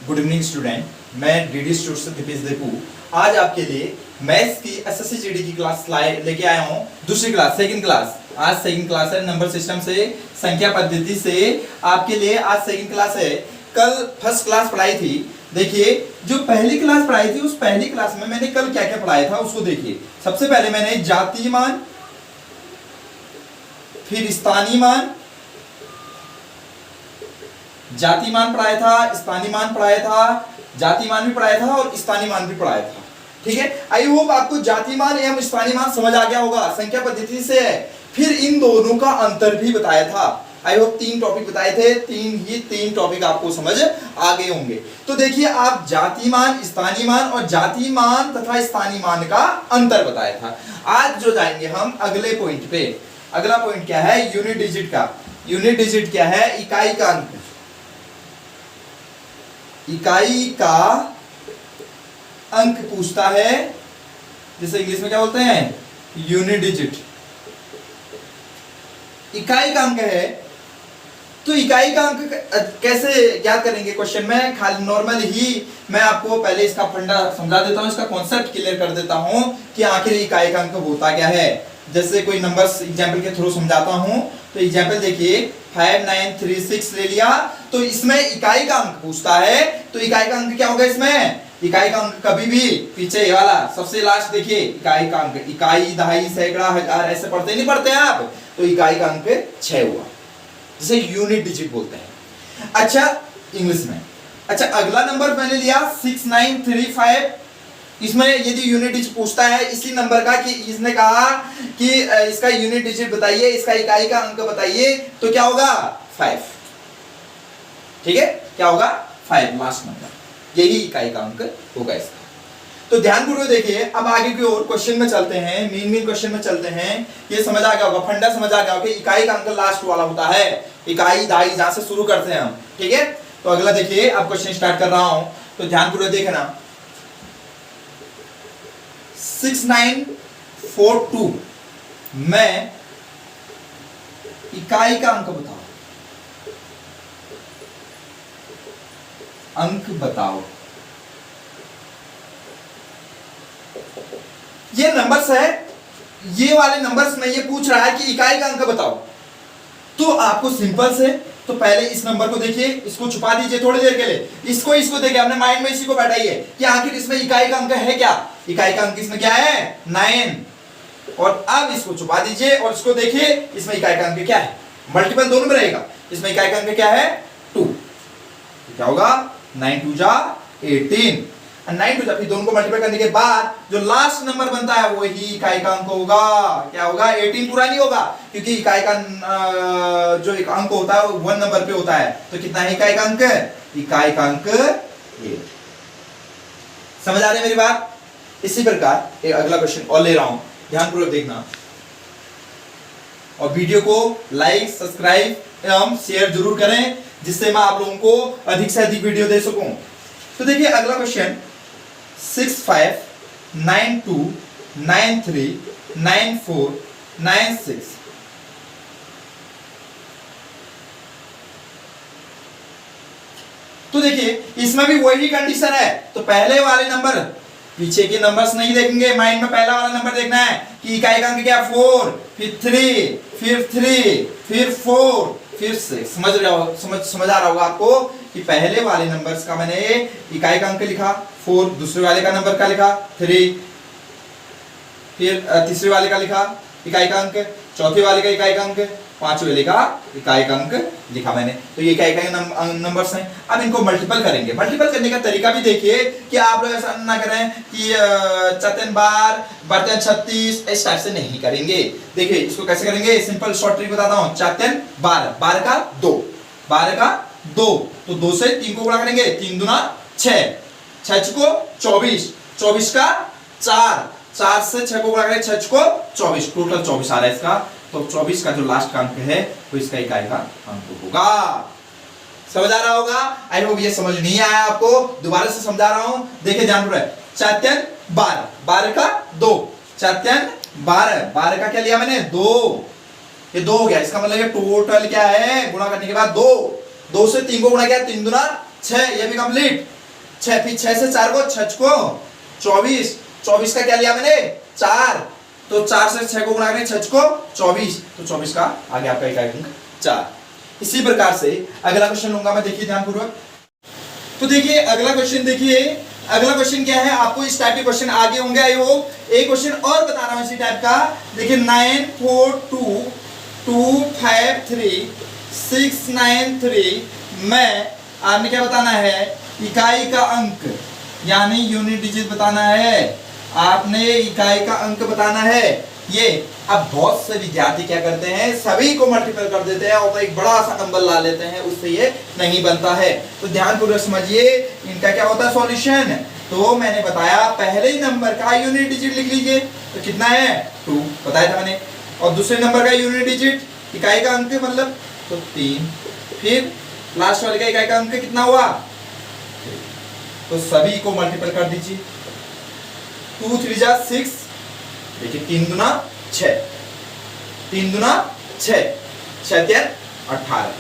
Good evening student, मैं DD student से दीपेश देपू आज आपके लिए मैथ्स की एसएससी जीडी की क्लास लेके आया हूँ। दूसरी क्लास, सेकंड क्लास। आज सेकंड क्लास है, नंबर सिस्टम से, संख्या पद्धति से आपके लिए आज सेकंड क्लास है। कल फर्स्ट क्लास पढ़ाई थी। देखिए, जो पहली क्लास पढ़ाई थी उस पहली क्लास में मैंने कल क्या क्या पढ़ाया था उसको देखिए। सबसे पहले मैंने जातीय मान, फिर स्थानीय मान, जाति मान पढ़ाया था, स्थानीय मान पढ़ाया था, जाति मान भी पढ़ाया था और स्थानीय मान भी पढ़ाया था। ठीक है, आई होप आपको जाति मान एवं स्थानीय मान समझ आ गया होगा, संख्या पद्धति से है। फिर इन दोनों का अंतर भी बताया था। आई होप 3 टॉपिक बताए थे, तीन टॉपिक आपको समझ आ गए होंगे। तो देखिए, आप जाति मान, स्थानीय मान और जाति मान तथा स्थानीय मान का अंतर बताया था। आज जो जाएंगे हम अगले पॉइंट पे। अगला पॉइंट क्या है? यूनिट डिजिट का। यूनिट डिजिट क्या है? इकाई का अंक। इकाई का अंक पूछता है, जिसे इंग्लिश में क्या बोलते हैं? Unit digit. इकाई का अंक है, तो इकाई का अंक कैसे ज्ञात करेंगे? क्वेश्चन में खाली नॉर्मल ही मैं आपको पहले इसका फंडा समझा देता हूं, इसका कॉन्सेप्ट क्लियर कर देता हूं कि आखिर इकाई का अंक होता क्या है। जैसे कोई नंबर्स एग्जांपल के थ्रू समझाता हूं। तो एग्जांपल देखिए, 5936 ले लिया, तो इसमें इकाई का अंक पूछता है। तो इकाई का अंक क्या होगा इसमें? इकाई का अंक कभी भी पीछे वाला सबसे लास्ट देखिए, इकाई का अंक, इकाई, दहाई, सैकड़ा, हजार ऐसे पढ़ते नहीं पढ़ते आप? तो इकाई का अंक 6 हुआ, जिसे यूनिट डिजिट बोलते हैं। अच्छा, इंग्लिश में। अच्छा, अगला नंबर मैंने लिया 6935। इसमें यदि यूनिट डिजिट पूछता है इसी नंबर का, कि इसने कहा कि इसका यूनिट डिजिट बताइए, इसका इकाई का अंक बताइए, तो क्या होगा? 5। ठीक है, क्या होगा? 5 लास्ट नंबर, यही इकाई का अंक होगा इसका। तो ध्यानपूर्वक देखिए। अब आगे की ओर क्वेश्चन में चलते हैं, मेन क्वेश्चन में चलते हैं। ये समझ आ गया होगा, फंडा समझ आ गया होगा कि इकाई का अंक लास्ट वाला होता है। इकाई, दहाई, जहां से शुरू करते हैं हम। ठीक है, तो अगला देखिए, अब क्वेश्चन स्टार्ट कर रहा हूं, तो ध्यानपूर्वक देखना। 6942 में इकाई का अंक बताओ। अंक बताओ। ये नंबर्स है, ये वाले नंबर्स में ये पूछ रहा है कि इकाई का अंक बताओ। तो आपको सिंपल से, तो पहले इस नंबर को देखिए, इसको छुपा दीजिए थोड़ी देर के लिए, इसको देखिए, अपने माइंड में इसी को बैठाइए कि आखिर इसमें इकाई का अंक है क्या। इकाई का अंक इसमें क्या है? 9। और अब इसको छुपा दीजिए और इसको देखिए, इसमें इकाई का अंक क्या है? मल्टीपल दोनों में रहेगा। इसमें इकाई का अंक क्या है? 2। तो क्या होगा? 9 2 जा 18, 9 2 जा, फिर दोनों को मल्टीप्लाई करने के बाद जो लास्ट नंबर बनता है वही इकाई का अंक होगा। क्या होगा? 18 पूरा नहीं होगा, क्योंकि इकाई का जो एक अंक होता है वो 1 नंबर पे होता है। तो कितना है इकाई का अंक? इकाई का अंक 8। समझ आ रही है मेरी बात? इसी प्रकार एक अगला क्वेश्चन और ले रहा हूं, ध्यानपूर्वक देखना और वीडियो को लाइक, सब्सक्राइब एवं शेयर जरूर करें, जिससे मैं आप लोगों को अधिक से अधिक वीडियो दे सकूं। तो देखिए अगला क्वेश्चन, 6592939496। तो देखिए, इसमें भी वही कंडीशन है। तो पहले वाले नंबर, पीछे के नंबर्स नहीं देखेंगे, माइंड में पहला वाला नंबर देखना है कि इकाई का अंक क्या? 4, फिर 3, फिर 4, फिर 6। समझ आ रहा होगा आपको कि पहले वाले नंबर्स का मैंने इकाई का अंक लिखा 4, दूसरे वाले का नंबर का लिखा 3, फिर तीसरे वाले का लिखा इकाई का अंक, चौथे वाले का इकाई का अंक, पांचवें वाले का इकाई का अंक लिखा मैंने। तो ये इकाई का नंबर्स हैं। अब इनको मल्टीपल करेंगे। मल्टीपल करने का तरीका भी देखिए कि आप लोग ऐसा ना करें कि चतन बार बर्तन 36 इस टाइप से नहीं करेंगे। देखिए इसको कैसे करेंगे, सिंपल शॉर्ट ट्रिक बताता हूं। चतन 12, 12 का 2, 12 का 2, तो 2 से 3 को गुणा करेंगे, 3 दूना 6, 6 को 24, 24 का 4, 4 से 6 को गुणा करेंगे, 6 को 24, टोटल 24 आ रहा है इसका। तो 24 का जो लास्ट का अंक है वो इसका इकाई का अंक होगा। समझ आ रहा होगा? आई होप ये समझ नहीं आया आपको, दोबारा से समझा रहा हूं। देखिए ध्यानपूर्वक, 4 12, 12 का 2, 4 12, 12 का क्या लिया मैंने? 2, ये 2 हो गया। इसका मतलब ये टोटल क्या है? गुणा करने के बाद 2, 2 से 3 को गुणा किया, 3 दूना 6, ये भी कंप्लीट। 6, फिर 6 से 4 को 6 को 24, 24 का क्या लिया मैंने 4, तो 4 से 6 को गुणा करें 6 को 24, तो 24 का आगे आपका इकाई अंक 4। इसी प्रकार से अगला क्वेश्चन लूंगा मैं, देखिए ध्यानपूर्वक। तो देखिए अगला क्वेश्चन, देखिए अगला क्वेश्चन क्या है, आपको इस टाइप के क्वेश्चन आगे होंगे आई होप। एक क्वेश्चन और बता रहा हूं इसी टाइप का, देखिए 9 4 2 2 5 3 6 9 3 में आपने क्या बताना है, इकाई का अंक यानी यूनिट डिजिट बताना है, आपने इकाई का अंक बताना है। ये अब बहुत से विद्यार्थी क्या करते हैं, सभी को मल्टीपल कर देते हैं और तो एक बड़ा सा नंबर ला लेते हैं, उससे ये नहीं बनता है। तो ध्यानपूर्वक समझिए इनका क्या होता है सॉल्यूशन। तो मैंने बताया पहले नंबर का यूनिट डिजिट लिख लीजिए, तो कितना है 2 बताया था मैंने, और दूसरे नंबर का यूनिट डिजिट इकाई का अंक मतलब तो 3, फिर लास्ट वाले का इकाई का अंक कितना हुआ, तो सभी को मल्टीपल कर दीजिए। 2 3 जा 6, देखिए 3 दूना 6, 3 दूना 6, 6 3 18,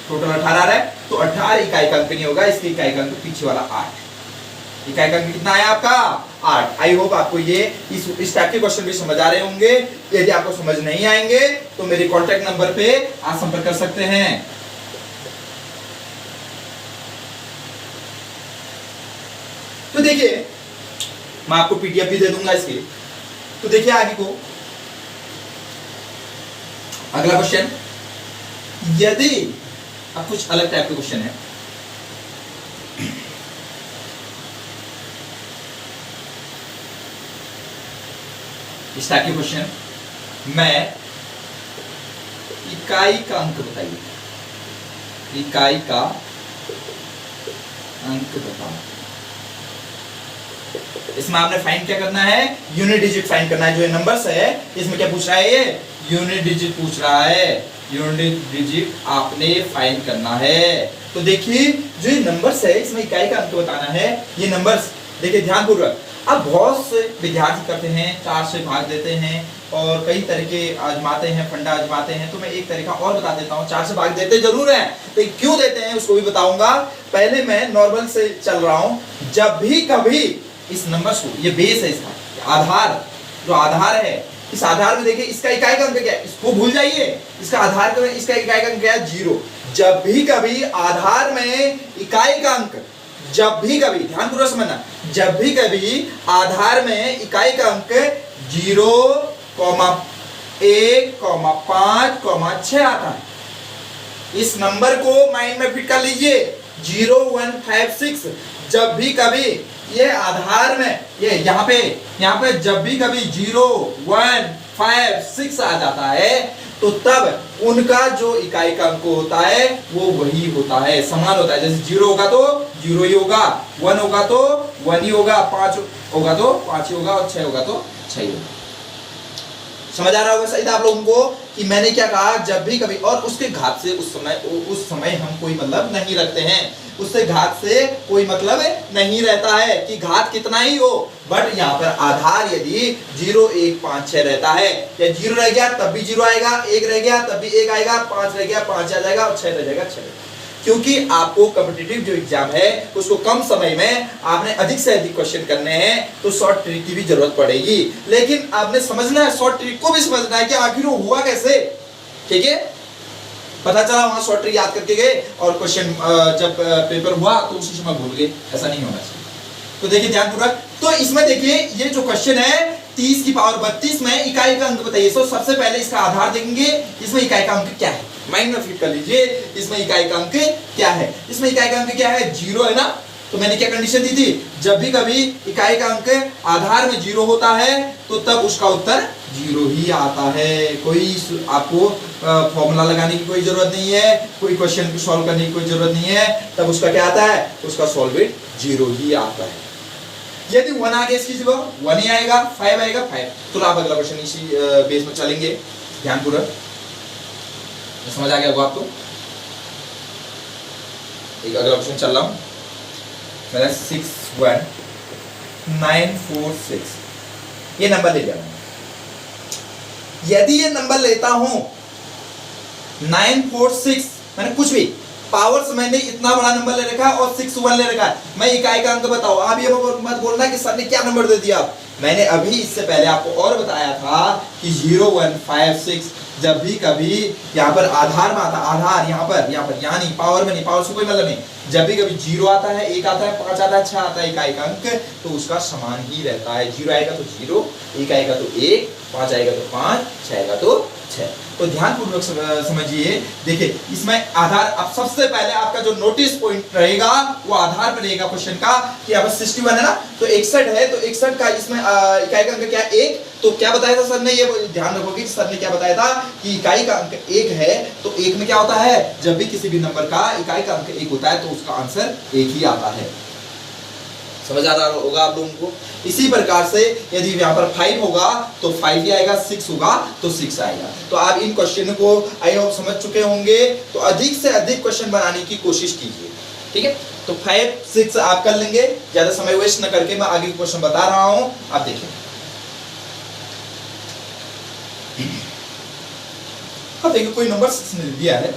टोटल 18 आ रहा है, तो 18 इकाई का अंक नहीं होगा, इसके इकाई का अंक पीछे वाला 8, इकाई का अंक कितना है आपका 8। आई होप आपको ये इस टाइप के क्वेश्चन भी समझ आ रहे होंगे। यदि आपको समझ नहीं आएंगे तो मेरे कॉन्टैक्ट नंबर पे आप संपर्क कर सकते हैं। तो देखिए मैं आपको पीडीएफ भी दे दूंगा इसकी। तो देखिए आगे को अगला क्वेश्चन, यदि अब कुछ अलग टाइप के क्वेश्चन है, इस टाइप के क्वेश्चन मैं इकाई का अंक बताइए, इकाई का अंक बताओ। इसमें आपने फाइंड क्या करना है, यूनिट डिजिट फाइंड करना है। जो ये नंबर्स है इसमें क्या पूछ रहा है, ये यूनिट डिजिट पूछ रहा है, यूनिट डिजिट आपने फाइंड करना है। तो देखिए जो ये नंबर्स है इसमें इकाई का अंक बताना है। ये नंबर्स देखिए ध्यानपूर्वक, अब बहुत से विद्यार्थी करते हैं 4 से भाग देते हैं और कई तरीके आजमाते हैं, फंडा आजमाते हैं। तो मैं एक तरीका और बता देता हूँ, 4 से भाग देते जरूर है, तो क्यों देते हैं उसको भी बताऊंगा। पहले मैं नॉर्मल से चल रहा हूँ, जब भी कभी इस नंबर को, ये बेस है इसका आधार, जो आधार है इस आधार में देखिए इसका इकाई का अंक क्या है, इसको भूल जाइए, इसका आधार का इसका इकाई का अंक क्या है 0। जब भी कभी आधार में इकाई का अंक, जब भी कभी ध्यानपूर्वक समझना, जब भी कभी आधार में इकाई का अंक 0, 1, 5, 6 आता है, इस नंबर को माइंड में फिट कर लीजिए 0 1 5 6। जब भी कभी ये आधार में ये यहाँ पे जब भी कभी 0 1 5 6 आ जाता है, तो तब उनका जो इकाई का अंक होता है वो वही होता है, समान होता है। जैसे 0 होगा तो 0 ही होगा, 1 होगा तो 1 ही होगा, 5 होगा तो 5 ही होगा, और 6 होगा तो 6 ही होगा। समझ आ रहा होगा सही था आप लोगों को कि मैंने क्या कहा, जब भी कभी, और उसके घात से उस समय हम कोई मतलब नहीं रखते हैं, उससे घात से कोई मतलब नहीं रहता है कि घात कितना ही हो, बट यहाँ पर आधार यदि 0 1 5 6 रहता है, या 0 रह गया तब भी 0 आएगा, 1 रह गया तब भी 1 आएगा, 5 रह गया 5 आ जाएगा, और 6 रह जाएगा 6। क्योंकि आपको कॉम्पिटिटिव जो एग्जाम है उसको कम समय में आपने अधिक से अधिक क्वेश्चन करने हैं, तो शॉर्ट ट्रिक की भी जरूरत पड़ेगी। लेकिन आपने समझना है, शॉर्ट ट्रिक को भी समझना है कि आखिर वो हुआ कैसे। ठीक है, पता चला वहां शॉर्ट ट्रिक याद करके गए और क्वेश्चन जब पेपर हुआ तो उसी समय भूल गए, ऐसा नहीं होना चाहिए। तो देखिए ध्यानपूर्वक, तो इसमें देखिए ये जो क्वेश्चन है 30 की पावर 32 में इकाई का अंक बताइए। तो सबसे पहले इसका आधार देखेंगे, इसमें इकाई का अंक क्या है, माइंड में फिट कर लीजिए। इसमें इकाई का अंक क्या है, इसमें इकाई का अंक क्या है 0 है ना। तो मैंने क्या कंडीशन दी थी, जब भी कभी इकाई का अंक आधार में 0 होता है तो तब उसका उत्तर 0 ही आता है। कोई आपको फॉर्मूला लगाने की कोई जरूरत नहीं है, कोई क्वेश्चन को सॉल्व करने की कोई जरूरत नहीं है, तब उसका क्या आता है, उसका सॉल्वेट 0 ही आता है। यदि 1 आ गया इसकी जगह 1 ही आएगा, 5 आएगा 5। तो आप अगला क्वेश्चन इसी बेस में चलेंगे ध्यानपूर्वक। समझ आ गया होगा आपको। एक अगला क्वेश्चन चल रहा हूं मेरा 6 1 9 4 6, ये नंबर ले जाना। यदि ये नंबर लेता हूं 9 4 6, मैंने कुछ भी पावर्स मैंने इतना बड़ा नंबर ले रखा है और 6 1 ले रखा है, मैं इकाई का अंक बताओ। आप ये मत बोलना कि सर ने क्या नंबर दे दिया। मैंने अभी इससे पहले आपको और बताया था कि 0 1 5 6 जब भी कभी यहाँ पर आधार में आता, आधार यहाँ पर यानी पावर में नहीं, पावर से कोई मतलब नहीं, जब भी कभी 0 आता है, 1 आता है, 5 आता है, 6 आता है इकाई का अंक, तो उसका समान ही रहता है। 0 आएगा तो 0, 1 आएगा तो 1, 5 आएगा तो 5, 6 आएगा तो 6। तो ध्यानपूर्वक समझिए। देखिए इसमें आधार, अब सबसे पहले आपका जो नोटिस पॉइंट रहेगा वो आधार पर रहेगा क्वेश्चन का कि यहाँ पर 61 है ना, तो 61 है, तो 61 का इसमें इकाई का अंक क्या है 1। तो क्या बताया था सर ने, ये ध्यान रखोगे सर ने क्या बताया था कि इकाई का अंक 1 है, तो 1 में क्या होता है, जब भी किसी भी नंबर का इकाई का अंक 1 होता है तो उसका आंसर 1 ही आता है। समझ आ रहा होगा आप लोगों को। इसी प्रकार से यदि यहाँ पर 5 होगा तो 5 ही आएगा, 6 होगा तो 6 आएगा। तो आप इन क्वेश्चन को आई होप समझ चुके होंगे, तो अधिक से अधिक क्वेश्चन बनाने की कोशिश कीजिए, ठीक है। तो 5 6 आप कर लेंगे, ज्यादा समय वेस्ट न करके मैं आगे क्वेश्चन बता रहा हूं, आप देखिए। अब देखिए कोई नंबर 6 ने दिया है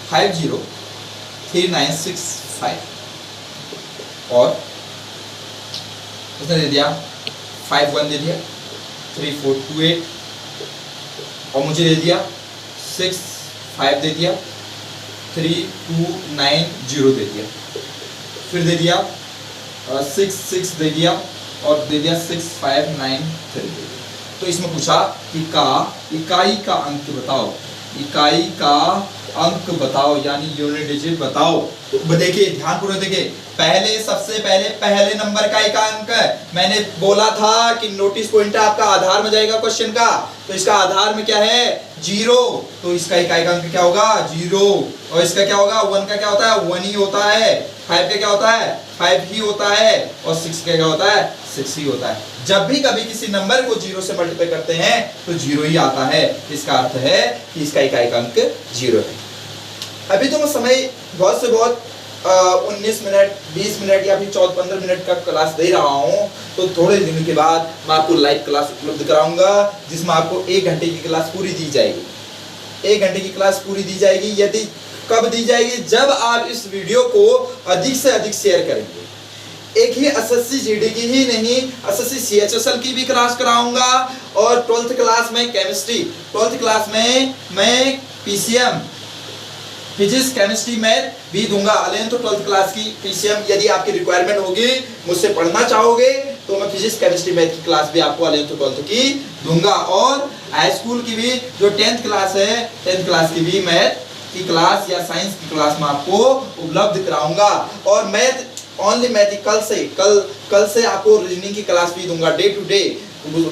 503965 और उसने दे दिया 51 दे दिया, 3428 और मुझे दे दिया 65 दे दिया, 3290 दे दिया, फिर दे दिया 66 दे दिया और दे दिया 6593 दे दिया। तो इसमें पूछा कि इकाई का अंक बताओ, इकाई का अंक बताओ यानी यूनिट डिजिट बताओ। तो देखिए ध्यानपूर्वक देखिए, पहले सबसे पहले नंबर का इकाई अंक मैंने बोला था कि नोटिस पॉइंट आपका आधार में जाएगा क्वेश्चन का, तो इसका आधार में क्या है 0, तो इसका इकाई का अंक क्या होगा 0, और इसका क्या होगा 1 का क्या होता है 1 ही होता है, 5 का क्या होता है 5 ही होता है, और 6 का क्या होता है 6 ही होता है। जब भी कभी किसी नंबर को 0 से मल्टीप्लाई करते हैं तो 0 ही आता है, इसका अर्थ है कि इसका इकाई का अंक 0 है। अभी तो मैं समय बहुत से बहुत 19 मिनट 20 मिनट या फिर 14-15 मिनट का क्लास दे रहा हूँ, तो थोड़े दिन के बाद मैं आपको लाइव क्लास उपलब्ध कराऊंगा जिसमें आपको 1 घंटे की क्लास पूरी दी जाएगी। 1 घंटे की क्लास पूरी दी जाएगी। यदि कब दी जाएगी, जब आप इस वीडियो को अधिक से अधिक शेयर करेंगे। एक ही एसएससी जीडी की ही नहीं, एसएससी सीएचएसएल की भी क्लास कराऊंगा, और 12th क्लास में केमिस्ट्री, 12th क्लास में मैं पीसीएम फिजिक्स केमिस्ट्री मैथ भी दूंगा। 11th तो 12th क्लास की पीसीएम यदि आपकी रिक्वायरमेंट होगी, मुझसे पढ़ना चाहोगे तो मैं फिजिक्स केमिस्ट्री मैथ की क्लास भी आपको 11th तो 12th की दूंगा, और हाई स्कूल की भी जो 10th क्लास है 10th क्लास की भी मैथ की क्लास या साइंस की क्लास में आपको उपलब्ध कराऊंगा। और मैथ ओनली मैथ कल से आपको रीजनिंग की क्लास भी दूंगा, डे टू डे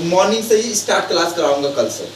मॉर्निंग से ही स्टार्ट क्लास कराऊंगा कल से।